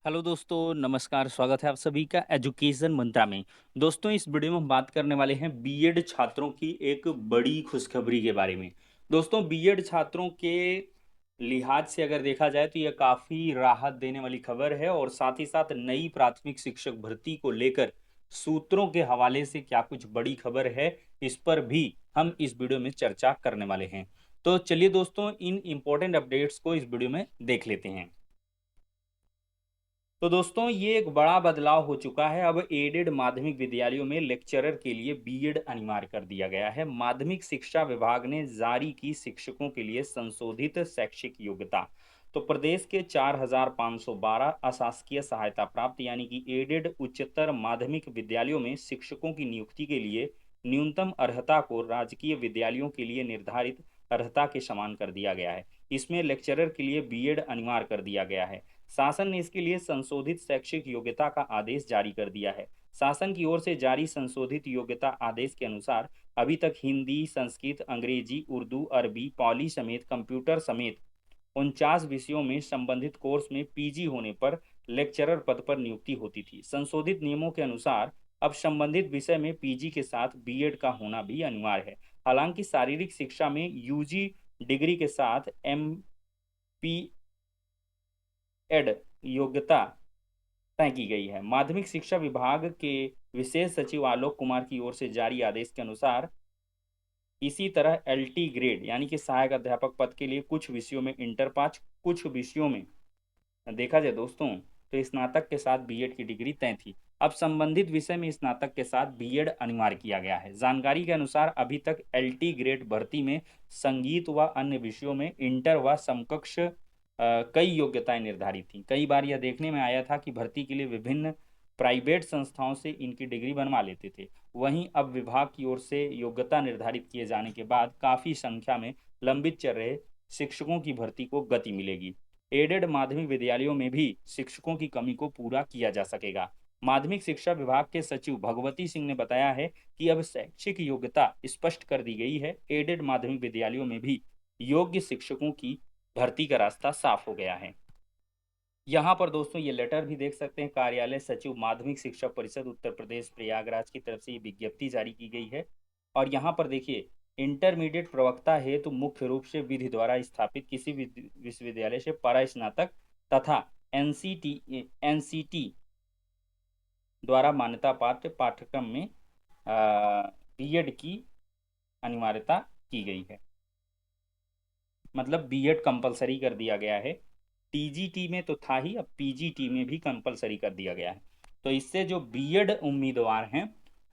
Hello दोस्तों, नमस्कार। स्वागत है आप सभी का एजुकेशन मंत्रा में। दोस्तों, इस वीडियो में हम बात करने वाले हैं बीएड छात्रों की एक बड़ी खुशखबरी के बारे में। दोस्तों, बीएड छात्रों के लिहाज से अगर देखा जाए तो यह काफ़ी राहत देने वाली खबर है और साथ ही साथ नई प्राथमिक शिक्षक भर्ती को लेकर सूत्रों के हवाले से क्या कुछ बड़ी खबर है, इस पर भी हम इस वीडियो में चर्चा करने वाले हैं। तो चलिए दोस्तों, इन इम्पोर्टेंट अपडेट्स को इस वीडियो में देख लेते हैं। तो दोस्तों, ये एक बड़ा बदलाव हो चुका है। अब एडेड माध्यमिक विद्यालयों में लेक्चरर के लिए बीएड अनिवार्य कर दिया गया है। माध्यमिक शिक्षा विभाग ने जारी की शिक्षकों के लिए संशोधित शैक्षिक योग्यता। तो प्रदेश के 4,512 अशासकीय सहायता प्राप्त यानी कि एडेड उच्चतर माध्यमिक विद्यालयों में शिक्षकों की नियुक्ति के लिए न्यूनतम अर्हता को राजकीय विद्यालयों के लिए निर्धारित अर्हता के समान कर दिया गया है। इसमें लेक्चरर के लिए बीएड अनिवार्य कर दिया गया है। शासन ने इसके लिए संशोधित शैक्षिक योग्यता का आदेश जारी कर दिया है। शासन की ओर से जारी संशोधित योग्यता आदेश के अनुसार अभी तक हिंदी, संस्कृत, अंग्रेजी, उर्दू, अरबी, पाली समेत कंप्यूटर समेत 49 विषयों में संबंधित कोर्स में पीजी होने पर लेक्चरर पद पर नियुक्ति होती थी। संशोधित नियमों के अनुसार अब संबंधित विषय में पीजी के साथ बीएड का होना भी अनिवार्य है। हालांकि शारीरिक शिक्षा में यूजी डिग्री के साथ एमपी एड योग्यता तय की गई है। माध्यमिक शिक्षा विभाग के विशेष सचिव आलोक कुमार की ओर से जारी आदेश के अनुसार इसी तरह एलटी ग्रेड यानी कि सहायक अध्यापक पद के लिए कुछ विषयों में इंटर पास, कुछ विषयों में देखा जाए दोस्तों तो स्नातक के साथ बीएड की डिग्री तय थी। अब संबंधित विषय में स्नातक के साथ बीएड अनिवार्य किया गया है। जानकारी के अनुसार अभी तक एलटी ग्रेड भर्ती में संगीत व अन्य विषयों में इंटर व समकक्ष कई योग्यताएं निर्धारित थी। कई बार यह देखने में आया था कि भर्ती के लिए विभिन्न प्राइवेट संस्थाओं से इनकी डिग्री बनवा लेते थे। वहीं अब विभाग की ओर से योग्यता निर्धारित किए जाने के बाद काफ़ी संख्या में लंबित चल रहे शिक्षकों की भर्ती को गति मिलेगी। एडेड माध्यमिक विद्यालयों में भी शिक्षकों की कमी को पूरा किया जा सकेगा। माध्यमिक शिक्षा विभाग के सचिव भगवती सिंह ने बताया है कि अब शैक्षिक योग्यता स्पष्ट कर दी गई है। एडेड माध्यमिक विद्यालयों में भी योग्य शिक्षकों की भर्ती का रास्ता साफ हो गया है। यहाँ पर दोस्तों ये लेटर भी देख सकते हैं। कार्यालय सचिव माध्यमिक शिक्षा परिषद उत्तर प्रदेश प्रयागराज की तरफ से ये विज्ञप्ति जारी की गई है। और यहाँ पर देखिए, इंटरमीडिएट प्रवक्ता हेतु तो मुख्य रूप से विधि द्वारा स्थापित किसी विश्वविद्यालय से परास्नातक तथा एनसीटी द्वारा मान्यता प्राप्त पाठ्यक्रम में बीएड की अनिवार्यता की गई है। मतलब बीएड कंपलसरी कर दिया गया है। टीजीटी में तो था ही, अब पीजीटी में भी कंपलसरी कर दिया गया है। तो इससे जो बीएड उम्मीदवार हैं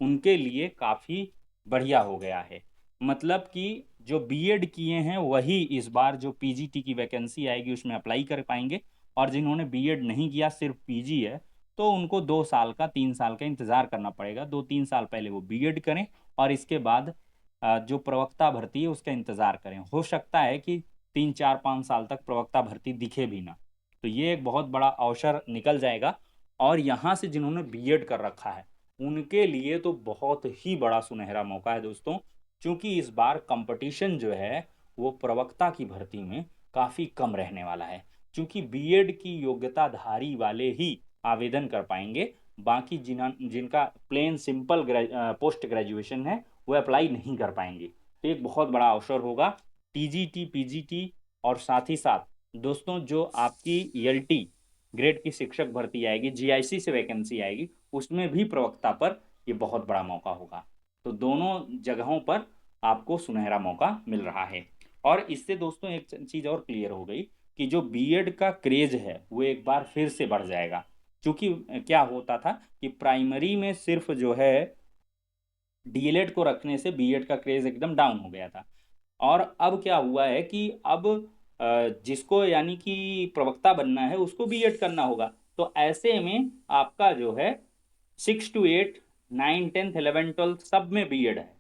उनके लिए काफ़ी बढ़िया हो गया है। मतलब कि जो बीएड किए हैं वही इस बार जो पीजीटी की वैकेंसी आएगी उसमें अप्लाई कर पाएंगे। और जिन्होंने बीएड नहीं किया, सिर्फ पीजी है, तो उनको 2 साल का 3 साल का इंतज़ार करना पड़ेगा। 2-3 साल पहले वो बीएड करें और इसके बाद जो प्रवक्ता भर्ती है उसका इंतज़ार करें। हो सकता है कि 3-4-5 साल तक प्रवक्ता भर्ती दिखे भी ना। तो ये एक बहुत बड़ा अवसर निकल जाएगा। और यहाँ से जिन्होंने बीएड कर रखा है उनके लिए तो बहुत ही बड़ा सुनहरा मौका है दोस्तों। क्योंकि इस बार कंपटीशन जो है वो प्रवक्ता की भर्ती में काफ़ी कम रहने वाला है। क्योंकि बीएड की योग्यताधारी वाले ही आवेदन कर पाएंगे। बाकी जिनका प्लेन सिंपल पोस्ट ग्रेजुएशन है वो अप्लाई नहीं कर पाएंगे। तो एक बहुत बड़ा अवसर होगा। टीजीटी, पीजीटी और साथ ही साथ दोस्तों जो आपकी एलटी ग्रेड की शिक्षक भर्ती आएगी, जीआईसी से वैकेंसी आएगी, उसमें भी प्रवक्ता पर ये बहुत बड़ा मौका होगा। तो दोनों जगहों पर आपको सुनहरा मौका मिल रहा है। और इससे दोस्तों एक चीज़ और क्लियर हो गई कि जो बीएड का क्रेज है वो एक बार फिर से बढ़ जाएगा। क्योंकि क्या होता था कि प्राइमरी में सिर्फ जो है डीएलएड को रखने से बीएड का क्रेज एकदम डाउन हो गया था। और अब क्या हुआ है कि अब जिसको यानी कि प्रवक्ता बनना है उसको बीएड करना होगा। तो ऐसे में आपका जो है 6 to 8, 9, 10, 11, 12 सब में बीएड है।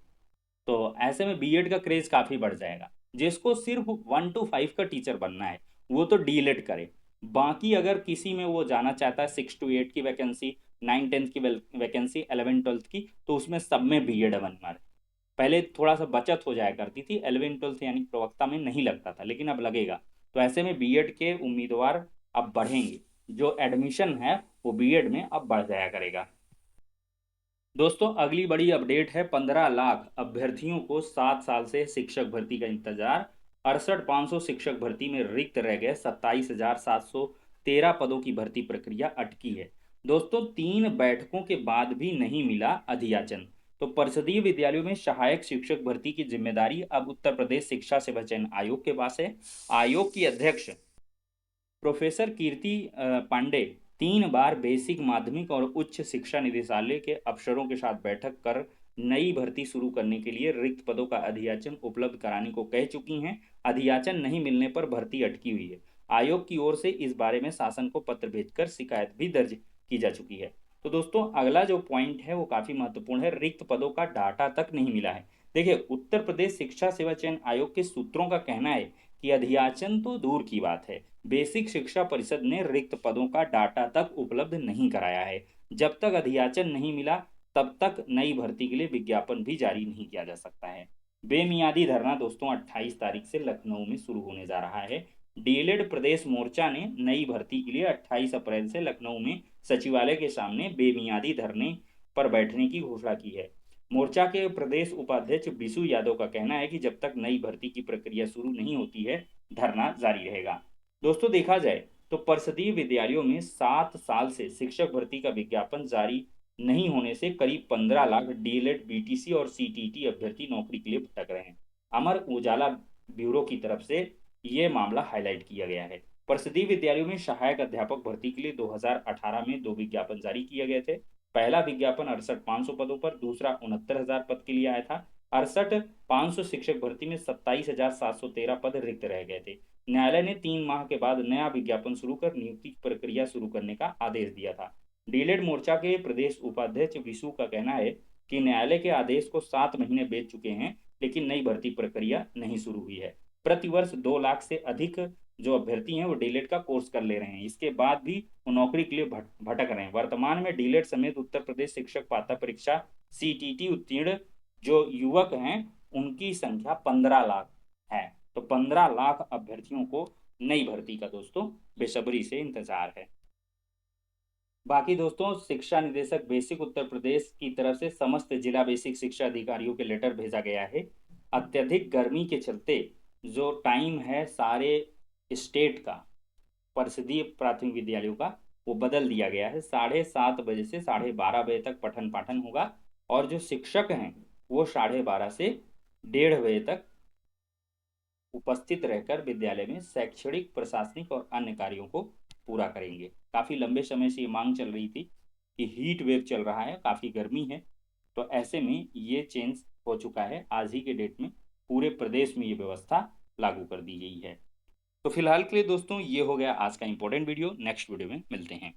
तो ऐसे में बीएड का क्रेज काफी बढ़ जाएगा। जिसको सिर्फ 1 to 5 का टीचर बनना है वो तो डीएलएड करे। बाकी अगर किसी में वो जाना चाहता है 6 to 8 की वैकेंसी, 9, 10 की वैकेंसी, 11, 12 की, तो उसमें सब में बीएड बनना है। पहले थोड़ा सा बचत हो जाया करती थी, 11, 12 यानी प्रवक्ता में नहीं लगता था, लेकिन अब लगेगा। तो ऐसे में बीएड के उम्मीदवार अब बढ़ेंगे। जो एडमिशन है वो बीएड में अब बढ़ जाया करेगा। दोस्तों अगली बड़ी अपडेट है, 15 लाख अभ्यर्थियों को 7 साल से शिक्षक भर्ती का इंतजार। 68,500 शिक्षक भर्ती में रिक्त रह गए 27,713 पदों की भर्ती प्रक्रिया अटकी है। दोस्तों 3 बैठकों के बाद भी नहीं मिला अधियाचन। तो परिषदीय विद्यालयों में सहायक शिक्षक भर्ती की जिम्मेदारी अब उत्तर प्रदेश शिक्षा सेवा चयन आयोग के पास है। आयोग की अध्यक्ष प्रोफेसर कीर्ति पांडे 3 बार बेसिक माध्यमिक और उच्च शिक्षा निदेशालय के अफसरों के साथ बैठक कर नई भर्ती शुरू करने के लिए रिक्त पदों का अधियाचन उपलब्ध कराने को कह चुकी हैं। अधियाचन नहीं मिलने पर भर्ती अटकी हुई है। आयोग की ओर से इस बारे में शासन को पत्र भेजकर शिकायत भी दर्ज की जा चुकी है। तो दोस्तों अगला जो पॉइंट है वो काफी महत्वपूर्ण है, रिक्त पदों का डाटा तक नहीं मिला है। देखिए उत्तर प्रदेश शिक्षा सेवा चयन आयोग के सूत्रों का कहना है कि अधियाचन तो दूर की बात है, बेसिक शिक्षा परिषद ने रिक्त पदों का डाटा तक उपलब्ध नहीं कराया है। जब तक अधियाचन नहीं मिला तब तक नई भर्ती के लिए विज्ञापन भी जारी नहीं किया जा सकता है। बेमियादी धरना दोस्तों 28 तारीख से लखनऊ में शुरू होने जा रहा है। डीएलएड प्रदेश मोर्चा ने नई भर्ती के लिए 28 अप्रैल से लखनऊ में सचिवालय के सामने बेमियादी धरने पर बैठने की घोषणा की है। मोर्चा के प्रदेश उपाध्यक्ष बिशु यादव का कहना है कि जब तक नई भर्ती की प्रक्रिया शुरू नहीं होती है धरना जारी रहेगा। दोस्तों देखा जाए तो परिषदीय विद्यालयों में 7 साल से शिक्षक भर्ती का विज्ञापन जारी नहीं होने से करीब 15 लाख डीएलएड बीटीसी और सीटीटी अभ्यर्थी नौकरी के लिए भटक रहे हैं। अमर उजाला ब्यूरो की तरफ से ये मामला हाईलाइट किया गया है। परिषदीय विद्यालयों में सहायक अध्यापक भर्ती के लिए 2018 में 2 विज्ञापन जारी किए गए थे। पहला विज्ञापन 68,500 पदों पर, दूसरा 69,000 पद के लिए आया था। 68,500 शिक्षक भर्ती में 27,713 पद रिक्त रह गए थे। न्यायालय ने 3 माह के बाद नया विज्ञापन शुरू कर नियुक्ति प्रक्रिया शुरू करने का आदेश दिया था। डीएलएड मोर्चा के प्रदेश उपाध्यक्ष विशु का कहना है कि न्यायालय के आदेश को 7 महीने बीत चुके हैं लेकिन नई भर्ती प्रक्रिया नहीं शुरू हुई है। प्रतिवर्ष 2 लाख से अधिक जो अभ्यर्थी हैं वो डीएलएड का कोर्स कर ले रहे हैं, इसके बाद भी वो नौकरी के लिए भटक रहे हैं। वर्तमान में डीएलएड समेत उत्तर प्रदेश शिक्षक पात्रता परीक्षा सीटीटी उत्तीर्ण जो युवक हैं उनकी संख्या 15 लाख है। तो 15 लाख अभ्यर्थियों को नई भर्ती का दोस्तों बेसब्री से इंतजार है। बाकी दोस्तों शिक्षा निदेशक बेसिक उत्तर प्रदेश की तरफ से समस्त जिला बेसिक शिक्षा अधिकारियों के लेटर भेजा गया है। अत्यधिक गर्मी के चलते जो टाइम है सारे स्टेट का परिषदीय प्राथमिक विद्यालयों का वो बदल दिया गया है। 7:30 बजे से 12:30 बजे तक पठन पाठन होगा और जो शिक्षक हैं वो 12:30 से 1:30 बजे तक उपस्थित रहकर विद्यालय में शैक्षणिक प्रशासनिक और अन्य कार्यों को पूरा करेंगे। काफ़ी लंबे समय से ये मांग चल रही थी कि हीट वेव चल रहा है, काफ़ी गर्मी है, तो ऐसे में ये चेंज हो चुका है। आज ही के डेट में पूरे प्रदेश में ये व्यवस्था लागू कर दी गई है। तो फिलहाल के लिए दोस्तों ये हो गया आज का इंपॉर्टेंट वीडियो। नेक्स्ट वीडियो में मिलते हैं।